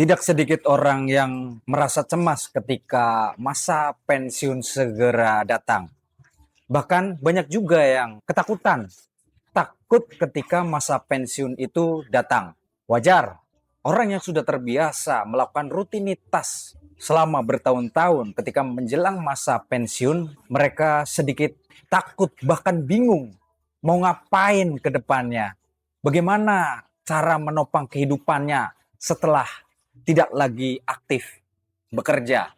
Tidak sedikit orang yang merasa cemas ketika masa pensiun segera datang. Bahkan banyak juga yang ketakutan, takut ketika masa pensiun itu datang. Wajar, orang yang sudah terbiasa melakukan rutinitas selama bertahun-tahun ketika menjelang masa pensiun, mereka sedikit takut bahkan bingung mau ngapain ke depannya. Bagaimana cara menopang kehidupannya setelah tidak lagi aktif bekerja.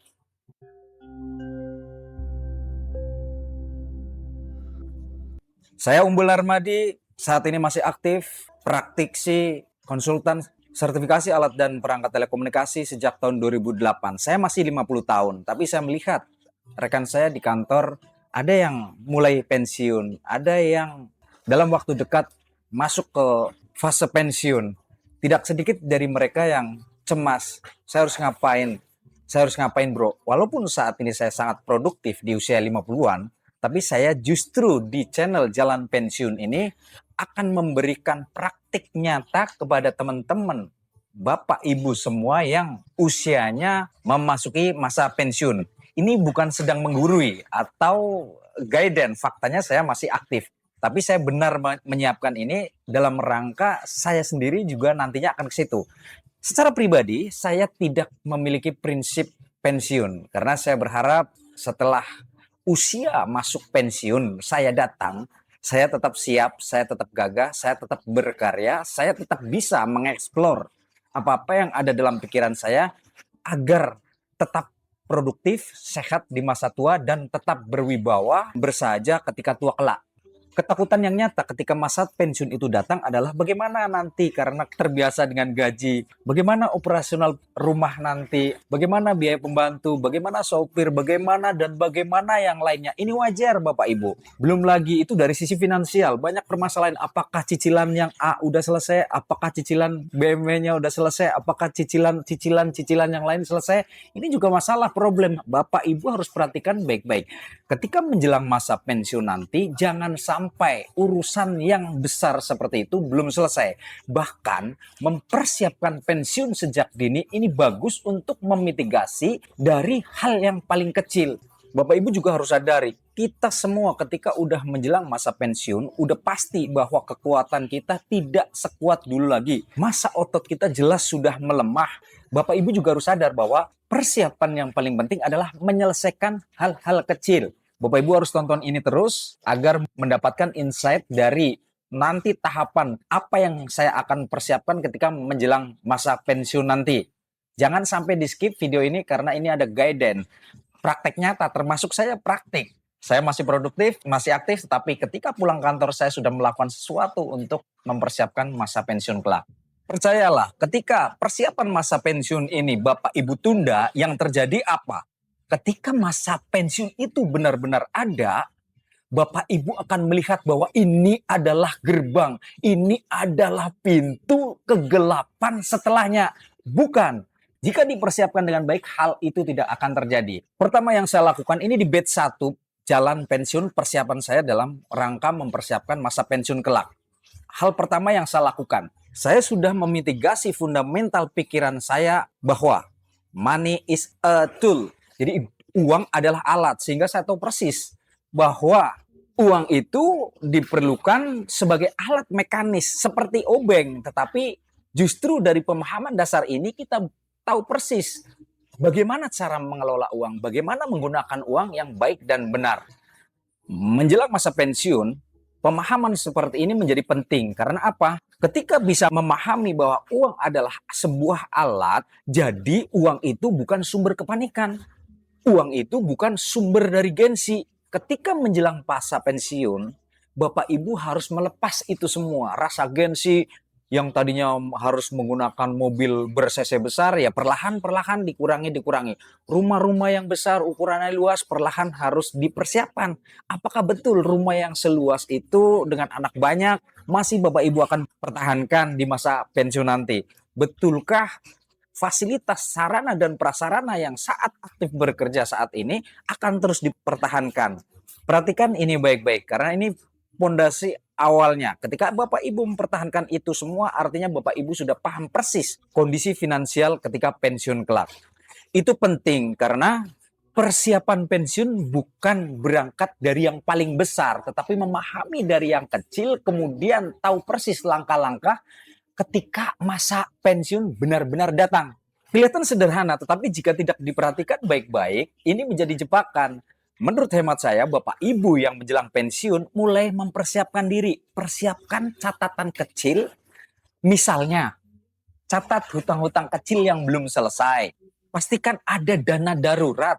Saya Umbul Narmadi, saat ini masih aktif, praktisi, konsultan sertifikasi alat dan perangkat telekomunikasi sejak tahun 2008. Saya masih 50 tahun, tapi saya melihat rekan saya di kantor ada yang mulai pensiun, ada yang dalam waktu dekat masuk ke fase pensiun. Tidak sedikit dari mereka yang cemas, saya harus ngapain? Saya harus ngapain, bro? Walaupun saat ini saya sangat produktif di usia 50-an, tapi saya justru di channel Jalan Pensiun ini akan memberikan praktik nyata kepada teman-teman, Bapak Ibu semua yang usianya memasuki masa pensiun. Ini bukan sedang menggurui atau guidance, faktanya saya masih aktif. Tapi saya benar menyiapkan ini dalam rangka saya sendiri juga nantinya akan ke situ. Secara pribadi, saya tidak memiliki prinsip pensiun karena saya berharap setelah usia masuk pensiun saya datang, saya tetap siap, saya tetap gagah, saya tetap berkarya, saya tetap bisa mengeksplor apa-apa yang ada dalam pikiran saya agar tetap produktif, sehat di masa tua dan tetap berwibawa, bersahaja ketika tua kelak. Ketakutan yang nyata ketika masa pensiun itu datang adalah bagaimana nanti karena terbiasa dengan gaji, bagaimana operasional rumah nanti, bagaimana biaya pembantu, bagaimana sopir, bagaimana dan bagaimana yang lainnya. Ini wajar Bapak Ibu. Belum lagi itu dari sisi finansial, banyak permasalahan apakah cicilan yang A udah selesai, apakah cicilan BMW-nya udah selesai, apakah cicilan yang lain selesai. Ini juga masalah problem. Bapak Ibu harus perhatikan baik-baik. Ketika menjelang masa pensiun nanti, jangan sampai urusan yang besar seperti itu belum selesai. Bahkan mempersiapkan pensiun sejak dini ini bagus untuk memitigasi dari hal yang paling kecil. Bapak Ibu juga harus sadari, kita semua ketika udah menjelang masa pensiun, udah pasti bahwa kekuatan kita tidak sekuat dulu lagi. Masa otot kita jelas sudah melemah. Bapak Ibu juga harus sadar bahwa persiapan yang paling penting adalah menyelesaikan hal-hal kecil. Bapak Ibu harus tonton ini terus agar mendapatkan insight dari nanti tahapan apa yang saya akan persiapkan ketika menjelang masa pensiun nanti. Jangan sampai di skip video ini karena ini ada guidance, praktek nyata termasuk saya praktik. Saya masih produktif, masih aktif, tapi ketika pulang kantor saya sudah melakukan sesuatu untuk mempersiapkan masa pensiun kelak. Percayalah, ketika persiapan masa pensiun ini Bapak Ibu tunda, yang terjadi apa? Ketika masa pensiun itu benar-benar ada, Bapak Ibu akan melihat bahwa ini adalah gerbang, ini adalah pintu kegelapan setelahnya. Bukan. Jika dipersiapkan dengan baik, hal itu tidak akan terjadi. Pertama yang saya lakukan, ini di batch 1, jalan pensiun persiapan saya dalam rangka mempersiapkan masa pensiun kelak. Hal pertama yang saya lakukan, saya sudah memitigasi fundamental pikiran saya bahwa money is a tool. Jadi uang adalah alat, sehingga saya tahu persis bahwa uang itu diperlukan sebagai alat mekanis seperti obeng. Tetapi justru dari pemahaman dasar ini kita tahu persis bagaimana cara mengelola uang, bagaimana menggunakan uang yang baik dan benar. Menjelang masa pensiun, pemahaman seperti ini menjadi penting. Karena apa? Ketika bisa memahami bahwa uang adalah sebuah alat, jadi uang itu bukan sumber kepanikan. Uang itu bukan sumber dari gengsi. Ketika menjelang masa pensiun, Bapak Ibu harus melepas itu semua. Rasa gengsi yang tadinya harus menggunakan mobil ber-cc besar, ya perlahan-perlahan dikurangi. Rumah-rumah yang besar, ukurannya luas, perlahan harus dipersiapkan. Apakah betul rumah yang seluas itu dengan anak banyak masih Bapak Ibu akan pertahankan di masa pensiun nanti? Betulkah fasilitas sarana dan prasarana yang saat aktif bekerja saat ini akan terus dipertahankan? Perhatikan ini baik-baik karena ini pondasi awalnya. Ketika Bapak Ibu mempertahankan itu semua, artinya Bapak Ibu sudah paham persis kondisi finansial ketika pensiun kelak. Itu penting karena persiapan pensiun bukan berangkat dari yang paling besar, tetapi memahami dari yang kecil, kemudian tahu persis langkah-langkah ketika masa pensiun benar-benar datang. Kelihatan sederhana, tetapi jika tidak diperhatikan baik-baik, ini menjadi jebakan. Menurut hemat saya, Bapak Ibu yang menjelang pensiun mulai mempersiapkan diri. Persiapkan catatan kecil, misalnya catat hutang-hutang kecil yang belum selesai. Pastikan ada dana darurat.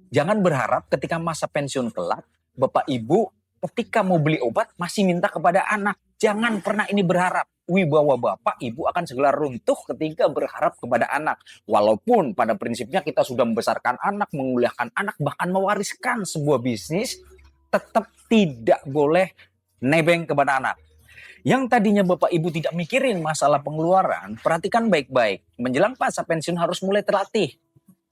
Jangan berharap ketika masa pensiun kelak, Bapak Ibu ketika mau beli obat masih minta kepada anak. Jangan pernah ini berharap. Wibawa Bapak Ibu akan segera runtuh ketika berharap kepada anak. Walaupun pada prinsipnya kita sudah membesarkan anak, menguliahkan anak, bahkan mewariskan sebuah bisnis, tetap tidak boleh nebeng kepada anak. Yang tadinya Bapak Ibu tidak mikirin masalah pengeluaran, perhatikan baik-baik. Menjelang masa pensiun harus mulai terlatih.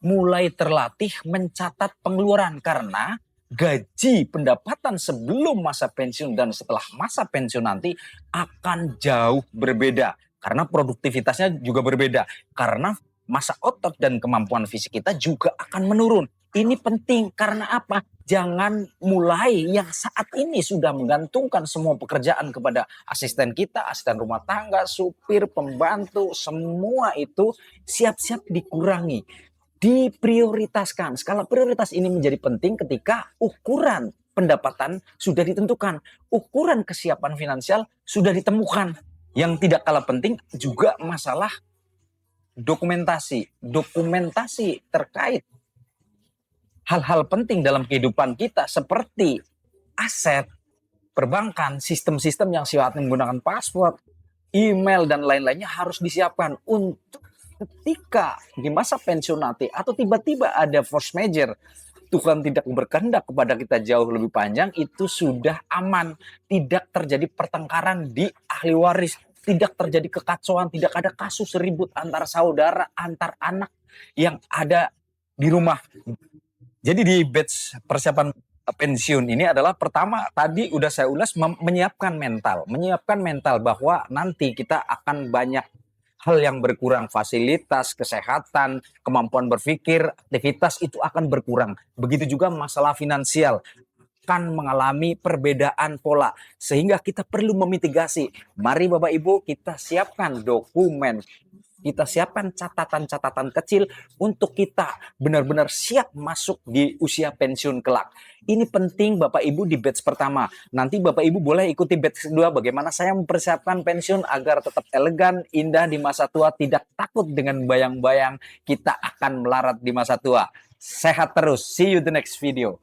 Mulai terlatih mencatat pengeluaran karena gaji pendapatan sebelum masa pensiun dan setelah masa pensiun nanti akan jauh berbeda. Karena produktivitasnya juga berbeda. Karena masa otot dan kemampuan fisik kita juga akan menurun. Ini penting karena apa? Jangan mulai yang saat ini sudah menggantungkan semua pekerjaan kepada asisten kita, asisten rumah tangga, supir, pembantu, semua itu siap-siap dikurangi, diprioritaskan. Skala prioritas ini menjadi penting ketika ukuran pendapatan sudah ditentukan, ukuran kesiapan finansial sudah ditemukan. Yang tidak kalah penting juga masalah dokumentasi terkait hal-hal penting dalam kehidupan kita seperti aset, perbankan, sistem-sistem yang sifatnya menggunakan password, email, dan lain-lainnya harus disiapkan untuk ketika di masa pensiun nanti atau tiba-tiba ada force major, Tuhan tidak berkehendak kepada kita jauh lebih panjang, itu sudah aman. Tidak terjadi pertengkaran di ahli waris, tidak terjadi kekacauan, tidak ada kasus ribut antar saudara, antar anak yang ada di rumah. Jadi di batch persiapan pensiun ini adalah pertama tadi udah saya ulas menyiapkan mental bahwa nanti kita akan banyak hal yang berkurang, fasilitas, kesehatan, kemampuan berpikir, aktivitas itu akan berkurang. Begitu juga masalah finansial akan mengalami perbedaan pola sehingga kita perlu memitigasi. Mari Bapak Ibu kita siapkan dokumen, kita siapkan catatan-catatan kecil untuk kita benar-benar siap masuk di usia pensiun kelak. Ini penting Bapak Ibu di batch pertama. Nanti Bapak Ibu boleh ikuti batch kedua bagaimana saya mempersiapkan pensiun agar tetap elegan, indah di masa tua, tidak takut dengan bayang-bayang kita akan melarat di masa tua. Sehat terus. See you the next video.